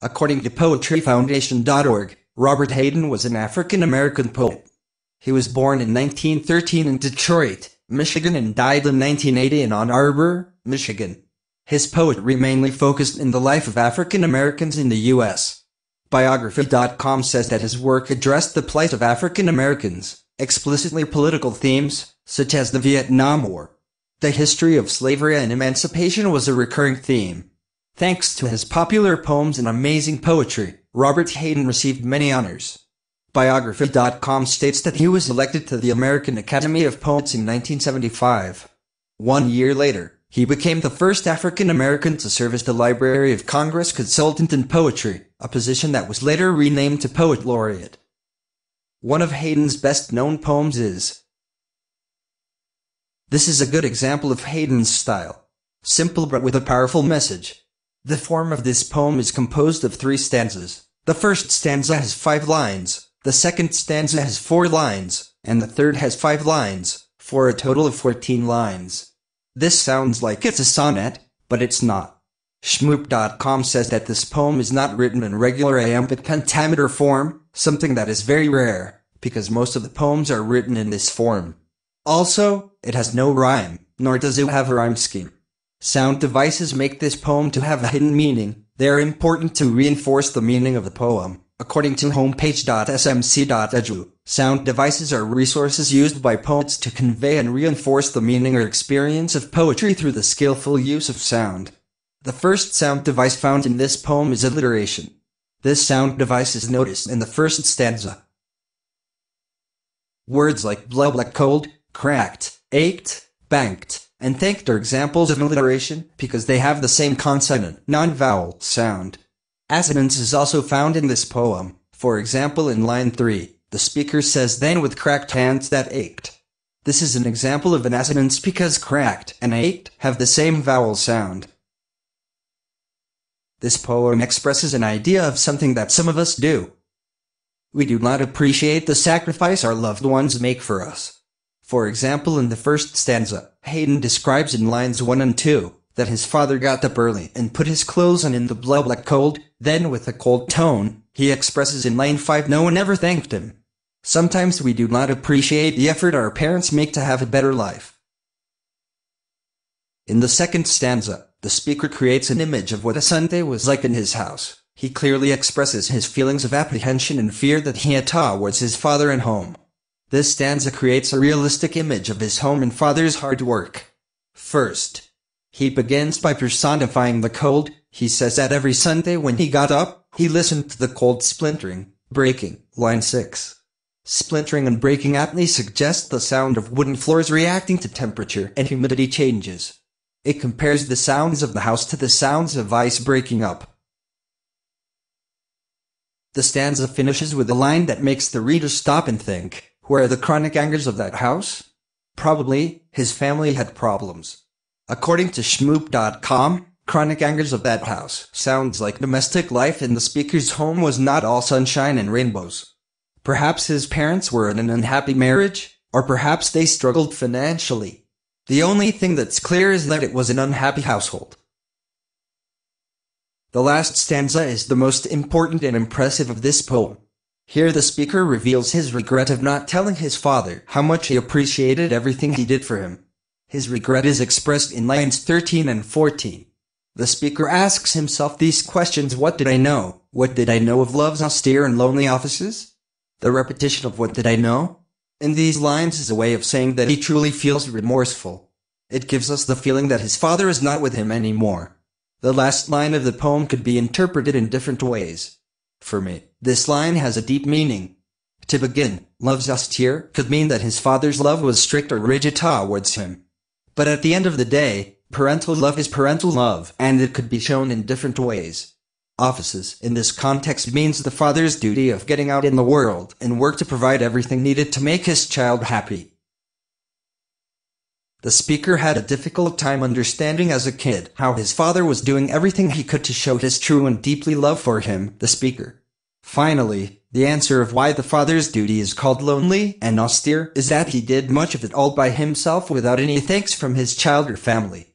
According to poetryfoundation.org, Robert Hayden was an African-American poet. He was born in 1913 in Detroit, Michigan and died in 1980 in Ann Arbor, Michigan. His poetry mainly focused in the life of African Americans in the U.S. Biography.com says that his work addressed the plight of African Americans, explicitly political themes, such as the Vietnam War. The history of slavery and emancipation was a recurring theme. Thanks to his popular poems and amazing poetry, Robert Hayden received many honors. Biography.com states that he was elected to the American Academy of Poets in 1975. 1 year later, he became the first African American to serve as the Library of Congress consultant in poetry, a position that was later renamed to Poet Laureate. One of Hayden's best-known poems is. This is a good example of Hayden's style. Simple but with a powerful message. The form of this poem is composed of 3 stanzas. The first stanza has 5 lines, the second stanza has 4 lines, and the third has 5 lines, for a total of 14 lines. This sounds like it's a sonnet, but it's not. Shmoop.com says that this poem is not written in regular iambic pentameter form, something that is very rare, because most of the poems are written in this form. Also, it has no rhyme, nor does it have a rhyme scheme. Sound devices make this poem to have a hidden meaning. They are important to reinforce the meaning of the poem. According to homepage.smc.edu, sound devices are resources used by poets to convey and reinforce the meaning or experience of poetry through the skillful use of sound. The first sound device found in this poem is alliteration. This sound device is noticed in the first stanza. Words like blah blah cold, cracked, ached, banked, and thanked are examples of alliteration because they have the same consonant, non-vowel sound. Assonance is also found in this poem. For example, in line 3, the speaker says then with cracked hands that ached. This is an example of an assonance because cracked and ached have the same vowel sound. This poem expresses an idea of something that some of us do. We do not appreciate the sacrifice our loved ones make for us. For example, in the first stanza, Hayden describes in lines 1 and 2, that his father got up early and put his clothes on in the blah blah cold. Then with a cold tone, he expresses in line 5 no one ever thanked him. Sometimes we do not appreciate the effort our parents make to have a better life. In the second stanza, the speaker creates an image of what a Sunday was like in his house. He clearly expresses his feelings of apprehension and fear that he had towards his father and home. This stanza creates a realistic image of his home and father's hard work. First, he begins by personifying the cold. He says that every Sunday when he got up, he listened to the cold splintering, breaking. Line 6. Splintering and breaking aptly suggest the sound of wooden floors reacting to temperature and humidity changes. It compares the sounds of the house to the sounds of ice breaking up. The stanza finishes with a line that makes the reader stop and think, where are the chronic angers of that house? Probably, his family had problems. According to Shmoop.com, chronic angers of that house sounds like domestic life in the speaker's home was not all sunshine and rainbows. Perhaps his parents were in an unhappy marriage, or perhaps they struggled financially. The only thing that's clear is that it was an unhappy household. The last stanza is the most important and impressive of this poem. Here the speaker reveals his regret of not telling his father how much he appreciated everything he did for him. His regret is expressed in lines 13 and 14. The speaker asks himself these questions: what did I know? What did I know of love's austere and lonely offices? The repetition of what did I know? In these lines is a way of saying that he truly feels remorseful. It gives us the feeling that his father is not with him anymore. The last line of the poem could be interpreted in different ways. For me, this line has a deep meaning. To begin, love's austere could mean that his father's love was strict or rigid towards him. But at the end of the day, parental love is parental love, and it could be shown in different ways. Offices, in this context, means the father's duty of getting out in the world and work to provide everything needed to make his child happy. The speaker had a difficult time understanding as a kid how his father was doing everything he could to show his true and deeply love for him, the speaker. Finally, the answer of why the father's duty is called lonely and austere is that he did much of it all by himself without any thanks from his child or family.